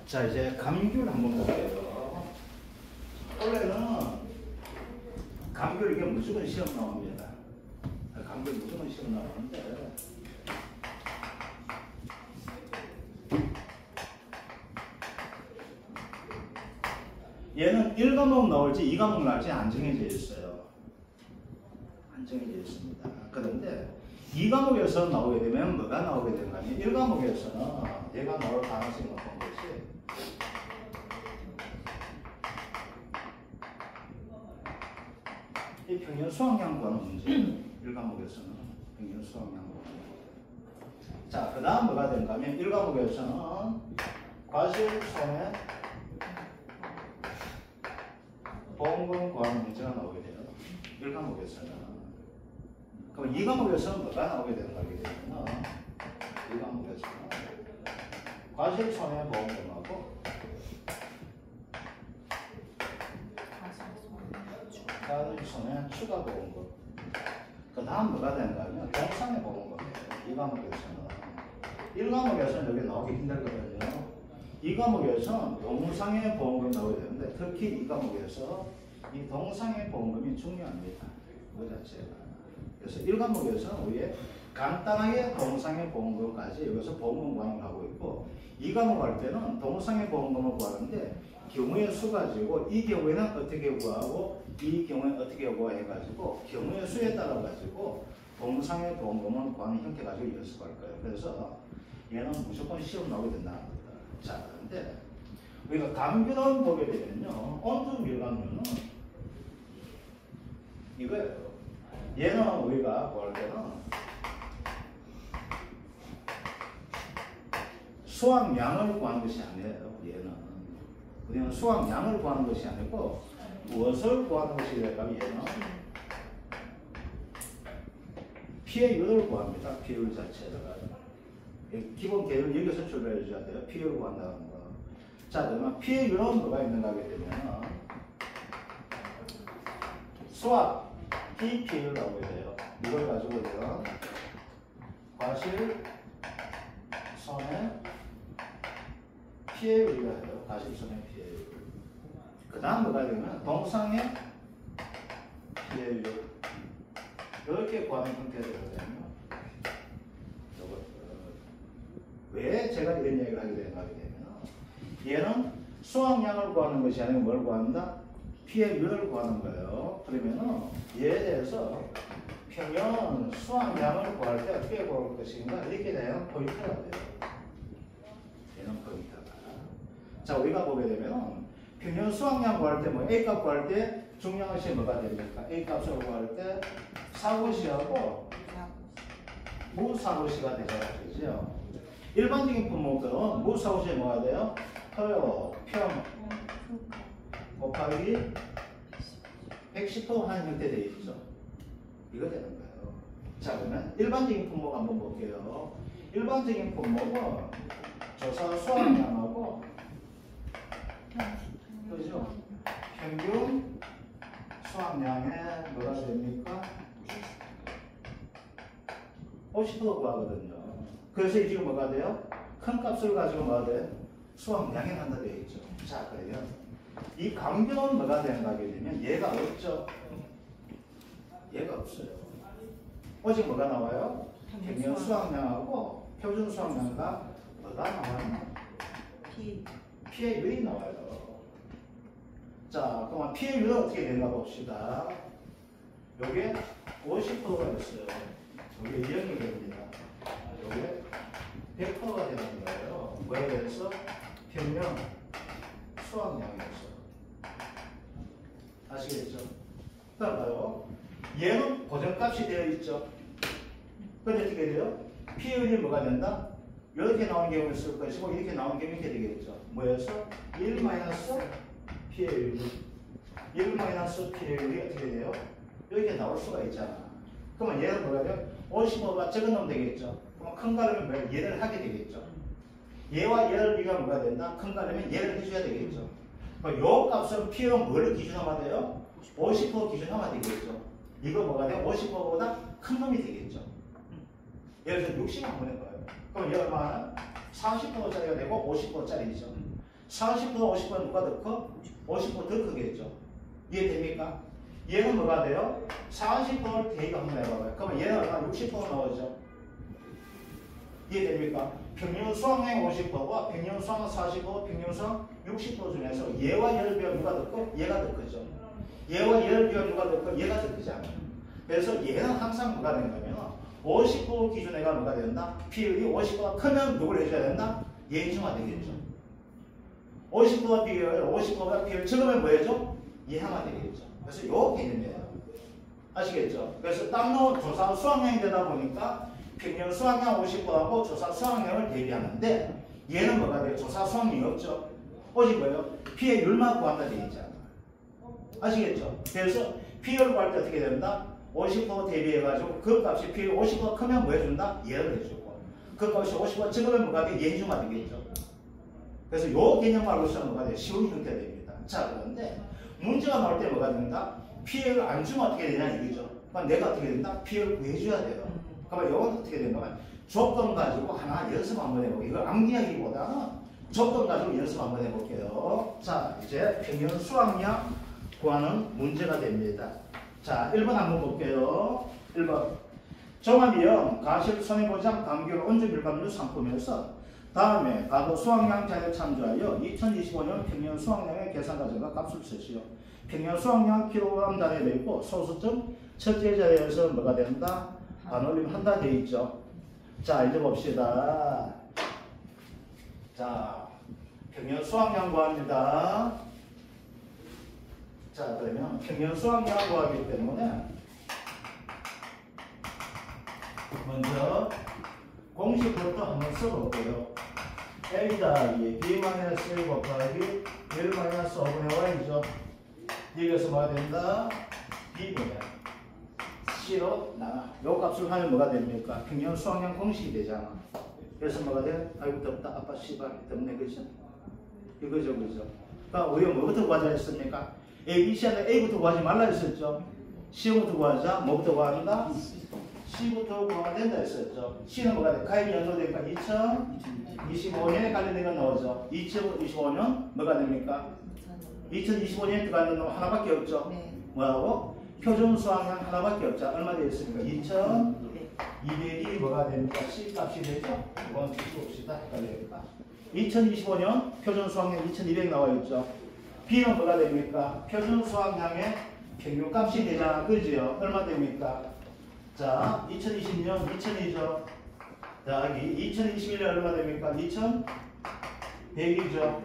자, 이제 감귤 한번 볼게요. 원래는 감귤 이게 무조건 시험 나옵니다. 감귤 무조건 시험 나오는데 얘는 1과목 나올지 2과목 나올지 안 정해져 있어요. 안 정해져 있습니다. 그런데 2과목에서 나오게 되면 뭐가 나오게 되는가 하면 1과목에서는 얘가 나올 가능성이 높은 것이 이 평균 수학량 구하는 문제. 1과목에서는 평균 수학량 구하는 문제. 자, 그 다음 뭐가 되는가 하면 1과목에서는 과실 손해 보험금 구하는 문제가 나오게 돼요. 1과목에서는. 그럼 2과목에서는 뭐가 나오게 되는가 하게 되면 2과목에서는 과실 손해 보험금하고 과실 손해 추가 보험금. 그 다음 뭐가 되는가 하면 동상의 보험금이에요. 2과목에서는. 1과목에서는 여기 나오기 힘들거든요. 2과목에서는 동상의 보험금이 나오게 되는데 특히 2과목에서 이 동상의 보험금이 중요합니다. 그 자체가. 그래서 1과목에서는 우리의 간단하게 동상의 보험금까지 여기서 보험금 구하는 걸 하고 있고 2과목 할 때는 동상의 보험금을 구하는데 경우의 수 가지고 이 경우에는 어떻게 구하고 이 경우에는 어떻게 구해가지고 경우의 수에 따라 가지고 동상의 보험금을 구하는 형태 가지고 연습할 거예요. 그래서 얘는 무조건 시험 나오게 된다는 겁니다. 자, 그런데 우리가 감균을 보게 되면요, 온수 밀감류는 이거예요. 얘는 우리가 볼 때는 수확량을 구하는 것이 아니에요. 얘는 우리는 수확량을 구하는 것이 아니고 무엇을 구하는 것이 될까? 얘는 피해율을 구합니다. 피해율 자체가 기본 계율 여기서 출발해 줘야 돼요. 피해율 구한다는 거. 자, 그러면 피해율은 뭐가 있는가 하게 되면 수학 이 피해율 나오게 돼요. 이걸 가지고 돼요. 과실 손해 피해율이라 해요. 과실 손해 피해율. 그 다음 뭐가 되면 동상의 피해율. 이렇게 구하는 형태가 되거든요. 왜 제가 이런 얘기를 하게 되는가 하게 되면 얘는 수확량을 구하는 것이 아니고 뭘 구한다? 피해율을 구하는 거예요. 그러면은 얘에 대해서 평균 수확량을 구할 때 어떻게 구할 것인가 이렇게 되면 포인트가 돼요. 얘는 포인트가. 자, 우리가 보게 되면 평균 수확량 구할 때 뭐 A값 구할 때 중요한 것이 뭐가 됩니까? A값을 구할 때 사고시하고 무사고시가 되잖아요. 그죠? 일반적인 품목들은 무사고시에 뭐가 돼요? 토요, 평 곱하기 110% 하는 형태 되어 있죠. 이거 되는 거예요. 자, 그러면 일반적인 품목 한번 볼게요. 일반적인 품목은 조사 수확량하고 그죠? 평균 수확량에 뭐가 됩니까? 50% 구하거든요. 그래서 지금 뭐가 돼요? 큰 값을 가지고 뭐가 돼요? 수확량에 한다 되어 있죠. 자, 그러면 이 감균은 뭐가 되는가 하게 되면 얘가 없죠. 얘가 없어요. 오직 뭐가 나와요? 평균 수확량하고 표준 수확량과 뭐가 나와요? 피해율이 나와요. 자, 그러면 피해율은 어떻게 되는가 봅시다. 요게 50%가 있어요. 요게 2형이 됩니다. 요게 100%가 되는 거예요. 뭐에 대해서? 평균 수확량에서. 아시겠죠? 따라가요. 얘는 고정값이 되어 있죠. 그런데 어떻게 돼요? 피해율이 뭐가 된다? 이렇게 나온 경우를 쓸 것이고 이렇게 나온 경우 이렇게 되겠죠. 뭐여서? 1 마이너스 피해율. 1 마이너스 피해율이 어떻게 돼요? 이렇게 나올 수가 있잖아. 그러면 얘는 뭐가 돼요? 55가 적어놓으면 되겠죠. 그럼 큰 가르면 뭐예요? 얘를 하게 되겠죠. 얘와 얘를 비가 뭐가 된다? 큰 가르면 얘를 해줘야 되겠죠. 그럼 요 값은 피해율은 뭘 기준 삼아 돼요? 50% 기준 삼아 되겠죠. 이거 뭐가 돼요? 50%보다 큰 놈이 되겠죠. 예를 들어서 60 한번 해봐요. 그럼 얘 얼마나? 30%짜리가 되고 50%짜리죠. 40% 50% 누가 더 커? 50% 더 크겠죠. 이해됩니까? 얘는 뭐가 돼요? 40%를 대입 한번 해봐봐요. 그러면 얘는 얼마? 60% 나오죠. 이해됩니까? 평균 수학량 50%와 평균 수학량 40%, 평균 수학 60% 중에서 얘와 얘를 비하면 누가 더 커? 얘가 더 크죠. 얘와 얘를 비하면 누가 더 커? 얘가 더 크잖아요. 그래서 얘는 항상 뭐가 되냐면 50% 기준에가 뭐가 된다? 비율이 50%가 크면 누구를 해줘야 된다? 예중화 되겠죠. 50%가 비율, 50%가 비율 적으면 뭐 해줘? 예항화 되겠죠. 그래서 요 개념이에요. 아시겠죠? 그래서 땅로 조사 수학량이 되다 보니까 평균 수학량 50%하고 조사 수학량을 대비하는데 얘는 뭐가 돼요? 조사 수학량이 없죠. 오직 뭐예요? 피해율만 구한다 되어 있잖아요. 아시겠죠? 그래서 피해율 구할 때 어떻게 된다? 50% 대비해가지고 그 값이 피해율 50% 크면 뭐 해준다? 예를 해주고 그 값이 50% 적으면 뭐가 돼? 예중화 되겠죠. 그래서 요 개념말로서는 뭐가 돼요? 쉬운 형태가 됩니다. 자, 그런데 문제가 나올 때 뭐가 된다? 피해를 안 주면 어떻게 되냐 이거죠. 그럼 내가 어떻게 된다? 피해를 구해줘야 돼요. 그러면 이건 어떻게 된가? 조건 가지고 하나 연습 한번 해볼게요. 이거 암기하기보다는 조건 가지고 연습 한번 해볼게요. 자, 이제 평균 수학량 구하는 문제가 됩니다. 자, 1번 한번 볼게요. 1번. 종합이형 가실 손해보장 감귤 온주밀감류 상품에서 다음에 과거 수학량 자료를 참조하여 2025년 평년 수학량의 계산 과정과 값을 쓰시오. 평년 수학량 킬로그램 단위로 있고 소수점 첫째 자리에서 뭐가 된다? 반올림 한다 되어 있죠. 자, 이제 봅시다. 자, 평년 수학량 구합니다. 자, 그러면 평년 수학량 구하기 때문에 먼저 공식부터 한번 써볼게요. A 더하기 B 마이너스 1 곱하기 1 마이너스 5분의 Y죠. 여기서 뭐가 된다? B분의 C로 나눠. 요 값을 하면 뭐가 됩니까? 평년 수학량 공식이 되잖아. 그래서 뭐가 돼? 아이고 덥다. 아빠 씨발 덥네. 그죠? 이거죠. 그죠? 그러니까 우리가 뭐부터 구하자 했습니까? A, B, C한테 A부터 구하지 말라 했었죠. C부터 구하자. 뭐부터 구한다? C부터 구하면 된다 했었죠. C는 뭐가 돼? 가입이 연도되니까 2025년에 관련된 건 나오죠. 2025년 뭐가 됩니까? 2025년에 들어가는 놈 하나밖에 없죠. 네. 뭐라고? 표준 수학량 하나밖에 없죠. 얼마 되겠습니까? 2200이 뭐가 됩니까? C 값이 되죠? 이건 봅시다. 헷갈리니까. 2025년 표준 수학량 2200 나와 있죠. B는 뭐가 됩니까? 표준 수학량의 평균 값이 되잖아. 그지요? 얼마 됩니까? 자, 2020년 2000이죠. 자, 여기 2021년 얼마 됩니까? 2100이죠.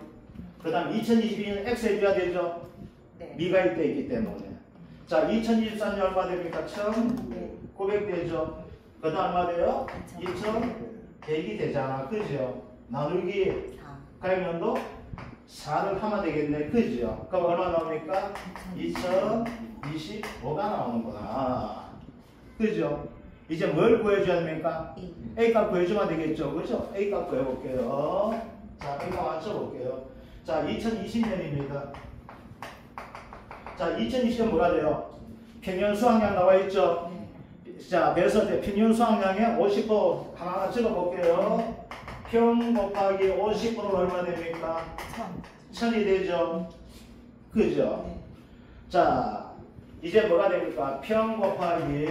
그 다음 2022년 X 해줘야 되죠. 네. 미가입 돼 있기 때문에. 자, 2024년 얼마 됩니까? 1900 되죠. 그 다음 얼마 돼요? 2100이 되잖아. 그죠? 나누기 가입연도 4를 하면 되겠네. 그죠? 그럼 얼마 나옵니까? 2025가 나오는구나. 그죠? 이제 뭘 구해줘야 됩니까? A 값 구해주면 되겠죠. 그죠? A 값 구해볼게요. 자, A 값 맞춰볼게요. 자, 2020년입니다. 자, 2020년 뭐가 돼요? 평년 수학량 나와 있죠? 자, 그래서 평년 수학량의 50% 하나하나 적어볼게요. 평 곱하기 50%는 얼마 됩니까? 1000이 되죠? 그죠? 자, 이제 뭐가 됩니까? 평 곱하기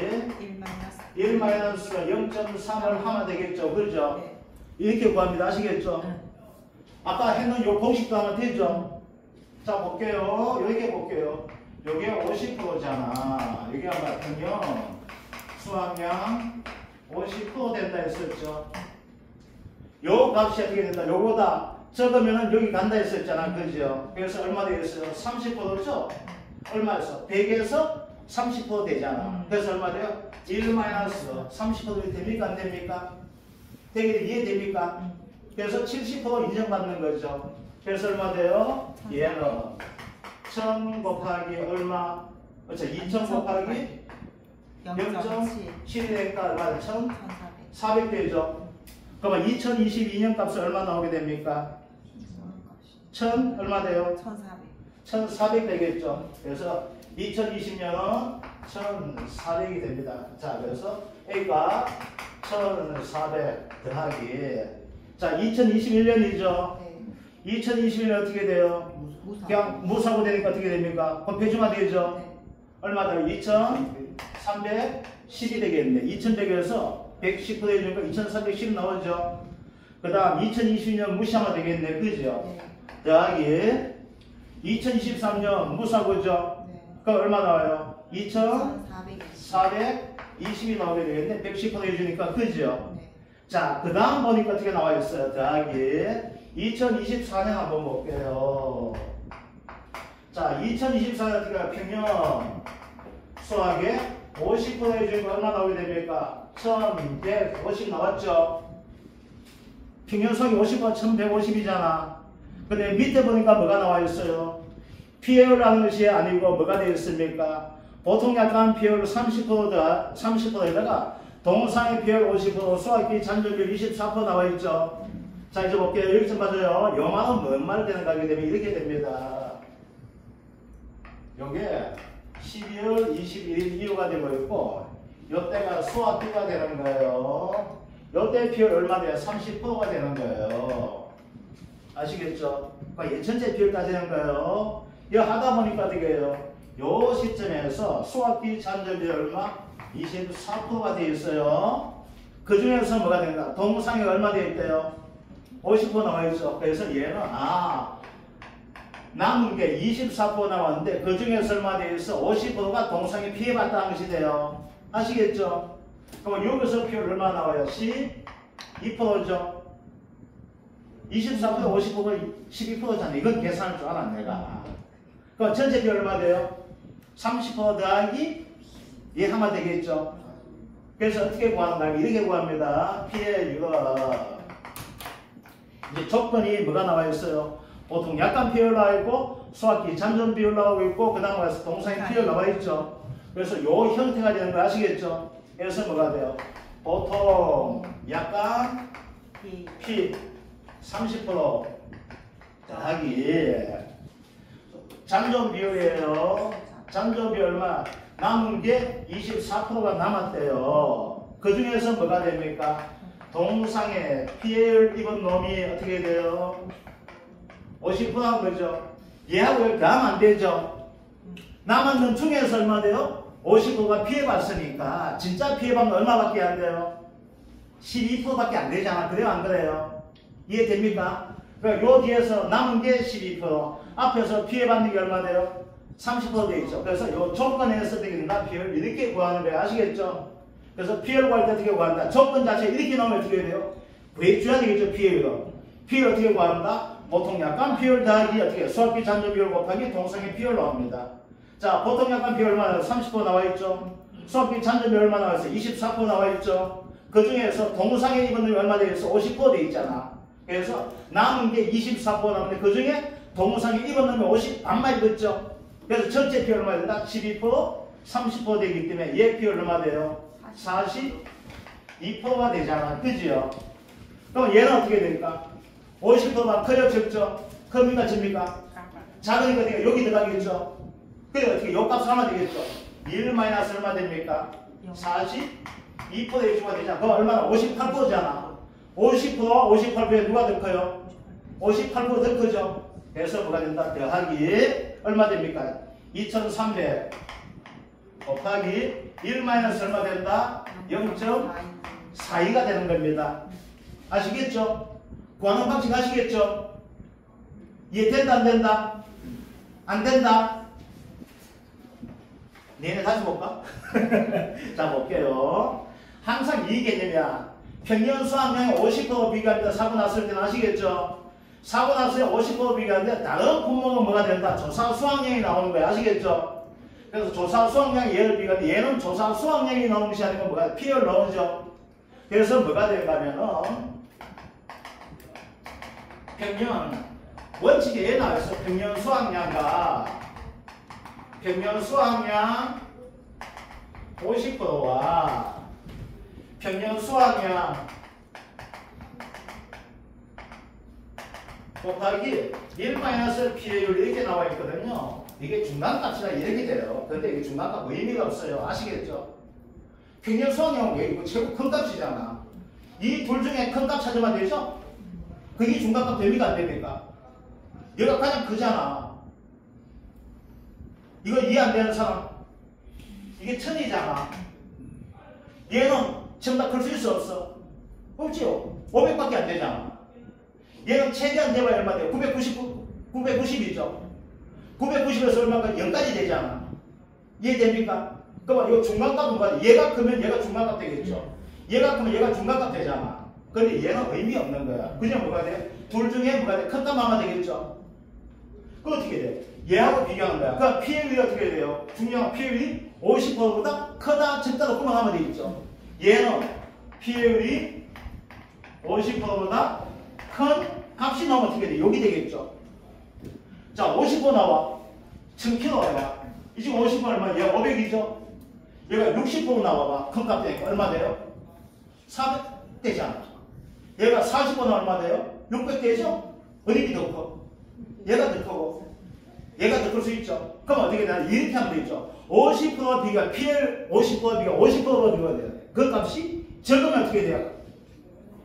1 마이너스 0.3을 하면 되겠죠? 그죠? 네. 이렇게 구합니다. 아시겠죠? 아까 했는 요 공식도 하면 되죠? 자, 볼게요. 이렇게 볼게요. 요게 50%잖아. 여기 아마 평균 수학량 50% 된다 했었죠? 요 값이 어떻게 된다? 요거다. 적으면은 여기 간다 했었잖아. 그죠? 그래서 얼마 되겠어요? 30%죠? 얼마였어? 100에서 30% 되잖아. 그래서 얼마 돼요? 1 마이너스 30% 됩니까? 안 됩니까? 되게 이해됩니까? 그래서 70% 인정받는 거죠. 그래서 얼마 돼요? 얘는 1000 곱하기 얼마? 그렇죠? 2000 곱하기 0.7이 되니까 얼마? 1400 되죠? 그러면 2022년 값은 얼마 나오게 됩니까? 1000 얼마 돼요? 1400 되겠죠? 그래서 2020년은 1400이 됩니다. 자, 그래서 A가 1400 더하기 자, 2021년이죠? 2021년 어떻게 돼요? 그냥 무사고 되니까 어떻게 됩니까? 그럼 표준화 되죠? 네. 얼마 더? 2310이 되겠네. 2100에서 110% 해주니까 2310 나오죠? 그 다음 2020년 무시하면 되겠네. 그죠? 네. 더하기 2023년 무사고죠? 네. 그럼 얼마 나와요? 2420. 2420이 나오게 되겠네. 110% 해주니까. 그죠? 네. 자, 그 다음 보니까 어떻게 나와 있어요? 더하기 2024년 한번 볼게요. 자, 2024년 어떻게 해요? 평년 수학에 50% 해주니까 얼마 나오게 됩니까? 1150 나왔죠? 평년 수학이 50과 1150이잖아. 근데 밑에 보니까 뭐가 나와 있어요? PL라는 것이 아니고 뭐가 되어 있습니까? 보통 약간 PL 30%에다가 동상의 PL 50%, 수학기 잔존비율 24% 나와 있죠? 자, 이제 볼게요. 여기 좀 봐줘요. 요만은 뭔 말 되는가 하게 되면 이렇게 됩니다. 요게 12월 21일 이후가 되고 있고, 요때가 수학기가 되는 거예요. 요때 PL 얼마 돼요? 30%가 되는 거예요. 아시겠죠? 그러니까 전체 PL 따지는 거예요. 이거 하다 보니까 어떻게 해요? 요 시점에서 수학기 잔존비 얼마? 24%가 되어 있어요. 그 중에서 뭐가 되는가? 동상이 얼마 되어 있대요? 50% 나와 있어. 그래서 얘는 남은 게 24% 나왔는데 그 중에서 얼마 되어 있어? 50%가 동상이 피해봤다는 것이 돼요. 아시겠죠? 그럼 여기서 피해 얼마 나와요? 12%죠. 24% 50%가 12%잖아. 이건 계산할 줄 알아 내가. 그럼 전체 비율 얼마 돼요? 30% 더하기 얘 하면 되겠죠. 그래서 어떻게 구하는가? 이렇게 구합니다. 피해 이거 이제 조건이 뭐가 나와 있어요? 보통 약간 비율 나와 있고 수학기 잔존 비율 나오고 있고 그 다음 가서 동사의 비율 나와 있죠. 그래서 요 형태가 되는 거 아시겠죠? 그래서 뭐가 돼요? 보통 약간 P 30% 더하기 잔존 비율이에요. 잔존 비율 얼마? 남은 게 24%가 남았대요. 그 중에서 뭐가 됩니까? 동상에 피해를 입은 놈이 어떻게 돼요? 50% 한 거죠. 얘하고 이렇게 하면 안 되죠. 남은 놈 중에서 얼마 돼요? 50%가 피해봤으니까 진짜 피해받는 얼마밖에 안 돼요? 12%밖에 안 되잖아. 그래요 안 그래요? 이해됩니까? 그러니까 요 뒤에서 남은 게 12%, 앞에서 피해받는 게 얼마 돼요? 30% 돼 있죠. 그래서 요 조건에서 되게 된다. 피해를 이렇게 구하는 거예요. 아시겠죠? 그래서 피해를 구할 때 어떻게 구한다? 조건 자체 이렇게 나오면 어떻게 돼요? 구해줘야 되겠죠. 피해를. 피해를 어떻게 구한다? 보통 약간 피해를 더하기 어떻게 수학기 잔존 비율 곱하기 동상의 피해를 나옵니다. 자, 보통 약간 피해 얼마나 30% 나와 있죠. 수학기 잔존 비율 얼마 나와 있어요? 24% 나와 있죠. 그 중에서 동상의 입은 놈이 얼마 되어 있어? 50% 돼 있잖아. 그래서 남은 게 24% 남는데 그 중에 동상의 입은 놈이 50 반만 입었죠. 그래서 전체 피해 얼마 된다? 12%, 30% 되기 때문에 얘 피해 얼마 돼요? 42%가 되잖아. 그지요? 그럼 얘는 어떻게 될까? 50%가 커요, 적죠? 큽니까, 집니까? 작으니까 어떻게 여기 들어가겠죠? 그래 어떻게 요 값을 하면 되겠죠? 1 마이너스 얼마 됩니까? 42%의 주가 되잖아. 그럼 얼마나? 58%잖아. 50%와 58%에 누가 더 커요? 58% 더 크죠? 그래서 뭐가 된다? 더하기 얼마 됩니까? 2300 곱하기 1 마이너스 얼마 된다? 0.42가 되는 겁니다. 아시겠죠? 구하는 방식 아시겠죠? 이해된다 안 된다? 안 된다? 내내 다시 볼까? 자 볼게요. 항상 이 개념이야. 평년 수학량의 50% 비교합니다. 사고 났을 때는 아시겠죠? 사고 났을 때 50% 비교하는데 다른 분모는 뭐가 된다? 조사 수학량이 나오는 거야. 아시겠죠? 그래서 조사 수학량 얘를 비교하는데 얘는 조사 수학량이 나오는 것이 아니고 뭐가 피해를 나오죠. 그래서 뭐가 될까 하면은 평년 원칙에 얘 나와있어. 평년 수학량과 평년 수학량 50%와 평년 수학량 곱하기 1 피해율 이렇게 나와 있거든요. 이게 중간값이라 이렇게 돼요. 근데 이게 중간값 의미가 없어요. 아시겠죠? 평년 수학량은 왜 이거 최고 큰 값이잖아. 이 둘 중에 큰 값 찾으면 되죠? 그게 중간값 됩니까 안 됩니까? 얘가 가장 크잖아. 이거 이해 안 되는 사람? 이게 1000이잖아. 얘는 전부 다 클 수 있어 없어? 없지요. 500밖에 안 되잖아. 얘는 최대한 돼봐야 얼마 돼요? 990이죠. 990에서 얼마가 0까지 되잖아. 이해됩니까? 그러면 이거 중간값은 뭐야? 얘가 크면 얘가 중간값 되겠죠. 얘가 크면 얘가 중간값 되잖아. 근데 얘는 의미 없는 거야. 그냥 뭐가 돼? 둘 중에 뭐가 돼? 큰 값만 하면 되겠죠. 그럼 어떻게 돼? 얘하고 비교하는 거야. 그럼 PL이 어떻게 돼요? 중요한 PL이 50%보다 크다, 적다 놓고만 하면 되겠죠. 얘는 PL이 50%보다 큰 값이 나오면 어떻게 돼? 여기 되겠죠. 자, 50% 나와. 1000kg 나와. 이 지금 50% 얼마? 얘가 500이죠? 얘가 60% 나와봐. 큰 값 되니까 얼마 돼요? 400 되잖아. 얘가 40%는 얼마 돼요? 600 되죠? 어디 더 커? 얘가 더 크고 얘가 더 클 수 있죠. 그럼 어떻게 되나? 이렇게 하면 되죠. 50% 비가 PL 50% 비가 50%로 비가 돼요. 그 값이 적으면 어떻게 돼요?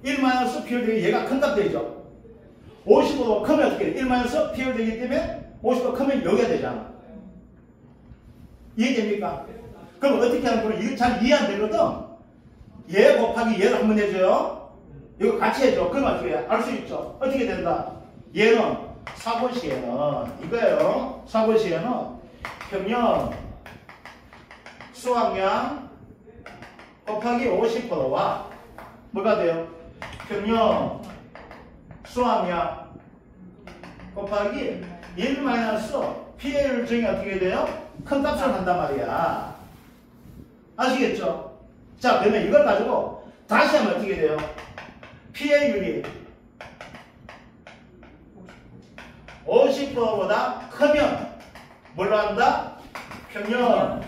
1-PL 되기 얘가 큰 값 되죠. 50% 크면 어떻게 돼? 1-PL 되기 때문에 50% 크면 여기가 되잖아. 이해됩니까? 그럼 어떻게 하는 거는 이거 잘 이해 안 되거든. 얘 곱하기 얘를 한번 해줘요. 이거 같이 해줘. 그러면 어떻게 해? 알 수 있죠. 어떻게 된다? 얘는 사고시에는 이거예요. 사고시에는 평년 수확량 곱하기 50%와 뭐가 돼요? 평년 수확량 곱하기 1-PL 중에 어떻게 돼요? 큰 값을 한단 말이야. 아시겠죠? 자, 그러면 이걸 가지고 다시 하면 어떻게 돼요? PL율이 50%보다 크면 뭘로 한다? 평년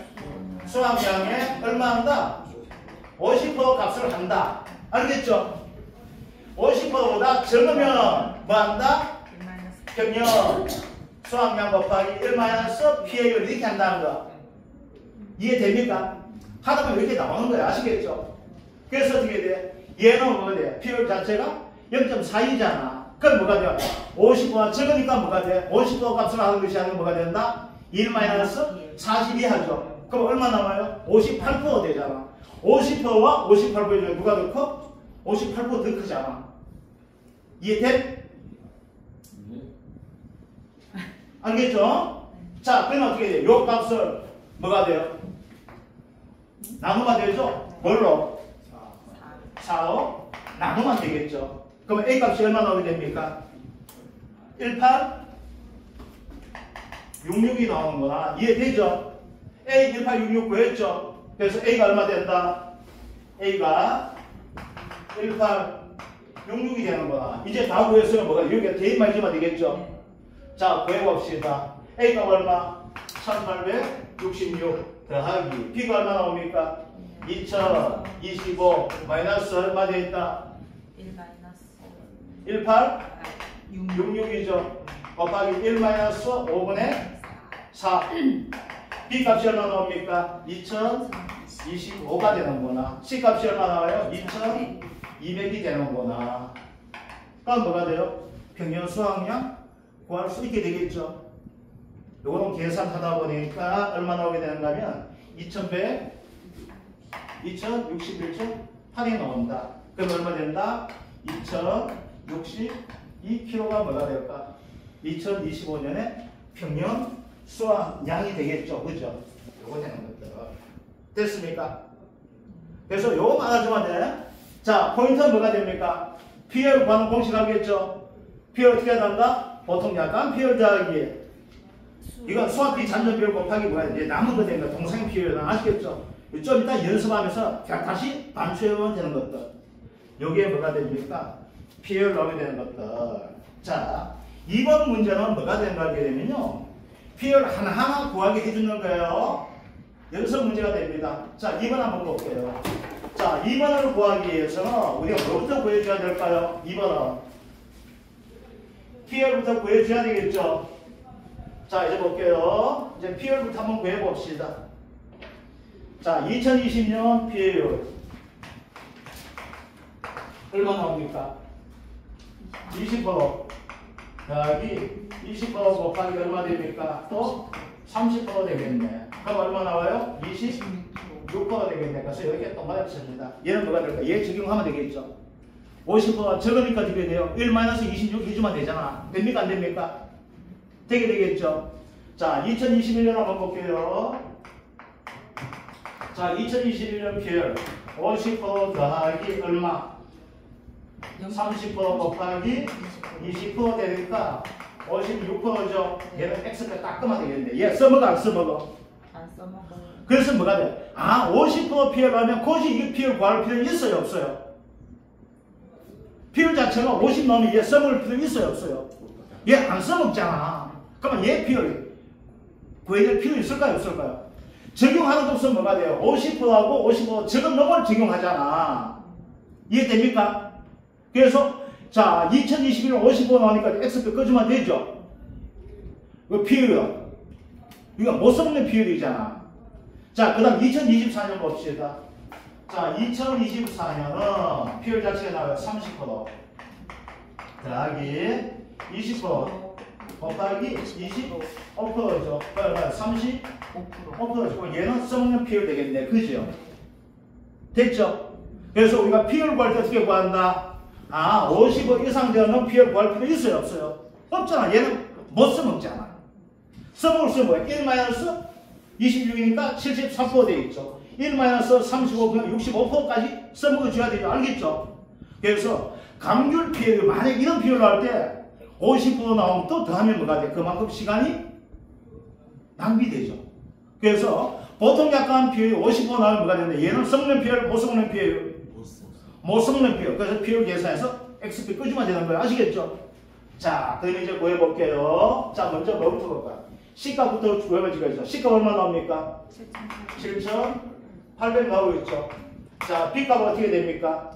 수확량에 얼마 한다? 50% 값을 한다. 알겠죠? 50%보다 적으면 뭐 한다? 평년 수확량 곱하기 1-PL율 이렇게 한다는 거. 이해됩니까? 하다 보면 이렇게 나오는 거야. 아시겠죠? 그래서 어떻게 돼? 얘는 뭐가 돼? PL 자체가 0.42잖아. 그럼 뭐가 돼요? 50%가 적으니까 뭐가 돼? 50% 값을 하는 것이 아니라 뭐가 된다? 1-42 하죠. 그럼 얼마 남아요? 58% 되잖아. 50%와 58% 중에 누가 더 커? 58% 더 크잖아. 이해돼? 알겠죠? 자, 그러면 어떻게 돼요? 요 값을 뭐가 돼요? 나누면 되죠? 뭘로? 4로 나누면 되겠죠. 그럼 A 값이 얼마 나오게 됩니까? 1866이 나오는구나. 이해되죠? A 1866 구했죠? 그래서 A가 얼마 된다? A가 1866이 되는구나. 이제 다 구했으면 뭐가 여기가 대입만 해주면 되겠죠? 자, 구해봅시다. A가 얼마? 1866 더하기 B가 얼마 나옵니까? 2025 마이너스 얼마 되어있다? 1866이죠. 곱하기 1-5분의 4 B 값이 얼마 나옵니까? 2025가 되는구나. C 값이 얼마 나와요? 2200이 되는구나. 그럼 뭐가 돼요? 평년 수확량 구할 수 있게 되겠죠. 요거는 계산하다 보니까 얼마 나오게 되는가 하면 2061.8이 나온다. 그럼 얼마 된다? 2062kg가 뭐가 될까? 2025년에 평년 수확량이 되겠죠. 그죠? 요거 되는 것들. 됐습니까? 그래서 요거만 알아주면 돼. 자, 포인트는 뭐가 됩니까? PL 구하는 공식 알겠죠? PL 어떻게 한다? 보통 약간 PL 더하기 이건 수학비 잔존 비율 곱하기 뭐야? 이제 남은 거 되는 거 동상 비율 아시겠죠? 좀 이따 연습하면서 다시 반추해보면 되는 것들. 여기에 뭐가 됩니까? PL 나오게 되는 것들. 자, 이번 문제는 뭐가 되는가 하게 되면요. PL 하나하나 구하게 해주는 거예요. 연습 문제가 됩니다. 자, 2번 한번 볼게요. 자, 2번을 구하기 위해서는 우리가 뭐부터 구해줘야 될까요? 2번은 PL부터 구해줘야 되겠죠? 자, 이제 볼게요. 이제 PL부터 한번 구해봅시다. 자, 2020년 PL 얼마 나옵니까? 20%. 더하기 20% 곱하기 얼마 됩니까? 또 30% 되겠네. 그럼 얼마 나와요? 26% 되겠네. 그래서 여기에 또 맞춰집니다. 얘는 뭐가 될까? 얘 적용하면 되겠죠. 50%가 적으니까 어떻게 돼요? 1-26 해주면 되잖아. 됩니까? 안 됩니까? 되게 되겠죠. 자, 2021년 한번 볼게요. 자, 2021년 PL 50% 더하기 얼마? 30% 곱하기 20% 되니까 56%죠. 얘는 X가 따끔하게 되겠네. 얘 써먹어 안 써먹어? 안 써먹어. 그래서 뭐가 돼? 아, 50% PL 하면 굳이 이 PL 구할 필요는 있어요? 없어요? PL 자체가 50 넣으면 얘 써먹을 필요 있어요? 없어요? 얘 안 써먹잖아. 그러면 얘 PL 구해야 될 필요 있을까요? 없을까요? 적용하는 데 없으면 뭐가 돼요? 50%하고 55% 적은 놈을 적용하잖아. 이해됩니까? 그래서 자 2021년 55 나오니까 X표 꺼주면 되죠? 이거 PL이요. 이거 못 써먹는 PL이잖아. 자, 그 다음 2024년 봅시다. 자, 2024년은 PL 자체가 나와요. 30% 더하기 20% 곱하기 25%죠. 그러니까 35%죠. 얘는 써먹는 PL 되겠네. 그죠? 됐죠? 그래서 우리가 PL 구할 때 어떻게 구한다? 아, 55 이상 되면 PL 구할 필요 있어요? 없어요? 없잖아. 얘는 못 써먹잖아. 써먹을 수 뭐야? 1-26이니까 73% 되어 있죠. 1-35, 65%까지 써먹어줘야 되죠. 알겠죠? 그래서 감귤 PL, 만약 이런 PL로 할 때 50% 나오면 또 더하면 뭐가 돼? 그만큼 시간이 낭비되죠. 그래서 보통 약간 PL 50% 나오면 뭐가 되는데 얘는 썩는 PL, 못 썩는 PL, 못 썩는 PL. 그래서 PL 계산해서 XP 끄주면 되는 거예요. 아시겠죠? 자, 그럼 이제 구해볼게요. 자, 먼저 뭐부터 볼까? C값부터 구해볼 수가 있어. C값 얼마 나옵니까? 7,800 나오고 있죠. 자, B값 어떻게 됩니까?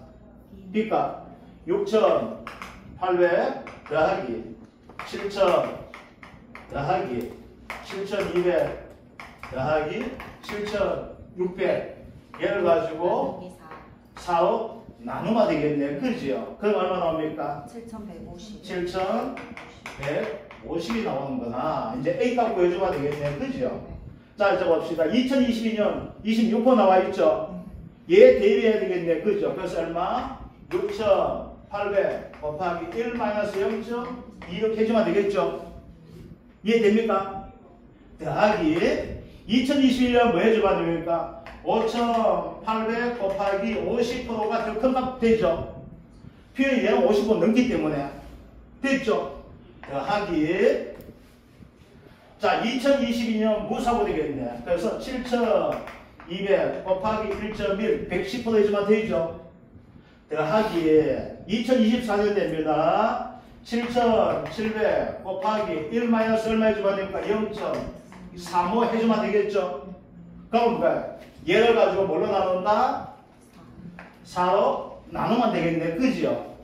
B값 6,800 더하기 7,000 더하기 7,200 더하기 7,600 얘를 가지고 4억 나누면 되겠네. 그지요? 그럼 얼마 나옵니까? 7,150. 7,150이 나오는구나. 이제 A값 구해주면 되겠네. 그지요? 자, 이제 봅시다. 2022년 26% 나와 있죠? 얘 대비해야 되겠네. 그죠? 그래서 얼마? 6,800 곱하기 1-0.2 이렇게 해주면 되겠죠? 이해됩니까? 더하기 2021년 뭐 해주면 됩니까? 5,800 곱하기 50%가 더 큰 값 되죠? PL 얘는 50% 넘기 때문에 됐죠? 더하기 자 2022년 무사고 되겠네. 그래서 7,200 곱하기 1.1 110% 해주면 되죠? 더하기 2024년 됩니다. 7,700 곱하기 1 마이너스 얼마 해주면 됩니까? 0.35 해주면 되겠죠? 그럼 뭐야? 얘를 가지고 뭘로 나눈다? 4로 나누면 되겠네. 그지요?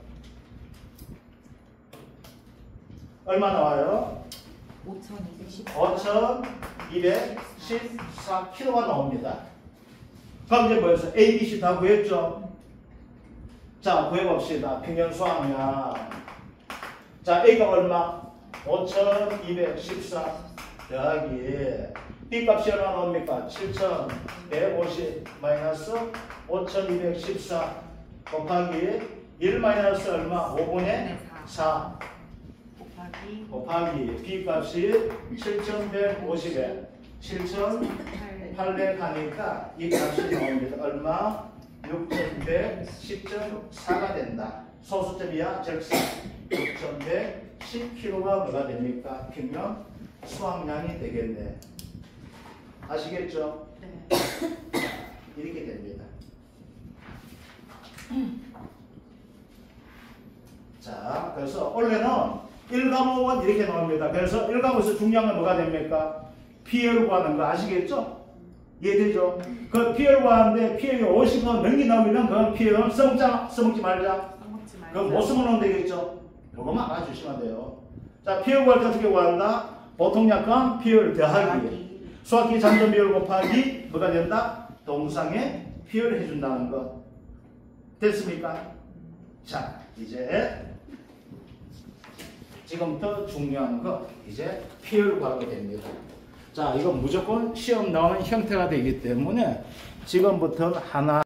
얼마 나와요? 5,214kg가 나옵니다. 그럼 이제 뭐였어? A, B, C 다 구했죠? 자, 구해봅시다. 평균 수학량. 자, A가 얼마? 5,214 더하기 B 값이 얼마 나옵니까? 7,150 마이너스 5,214 곱하기 1 마이너스 얼마? 5분의 4 곱하기 B 값이 7,150에 7,800 하니까 이 값이 나옵니다. 얼마? 6,110.4가 된다. 소수점이야 적사 6,110kg가 됩니까? 평균 수확량이 되겠네. 아시겠죠? 네. 이렇게 됩니다. 자, 그래서 원래는 1과목은 이렇게 나옵니다. 그래서 1과목에서 중요한 건 뭐가 됩니까? PL 구하는 거 아시겠죠? 이해되죠? 그 PL 구하는데 PL이 50원 넘기 나오면 그건 PL은 써먹자, 써먹지 말자. 그럼 못 써먹으면 되겠죠? 이것만 알아주시면 돼요. 자, PL 구할 때 어떻게 구한다? 보통 약관 PL 더하기 수학기 잠정 비율 곱하기 뭐가 된다? 동상에 PL 해준다는 거. 됐습니까? 자, 이제 지금 더 중요한 거 이제 피열과가 됩니다. 자, 이거 무조건 시험 나오는 형태가 되기 때문에 지금부터는 하나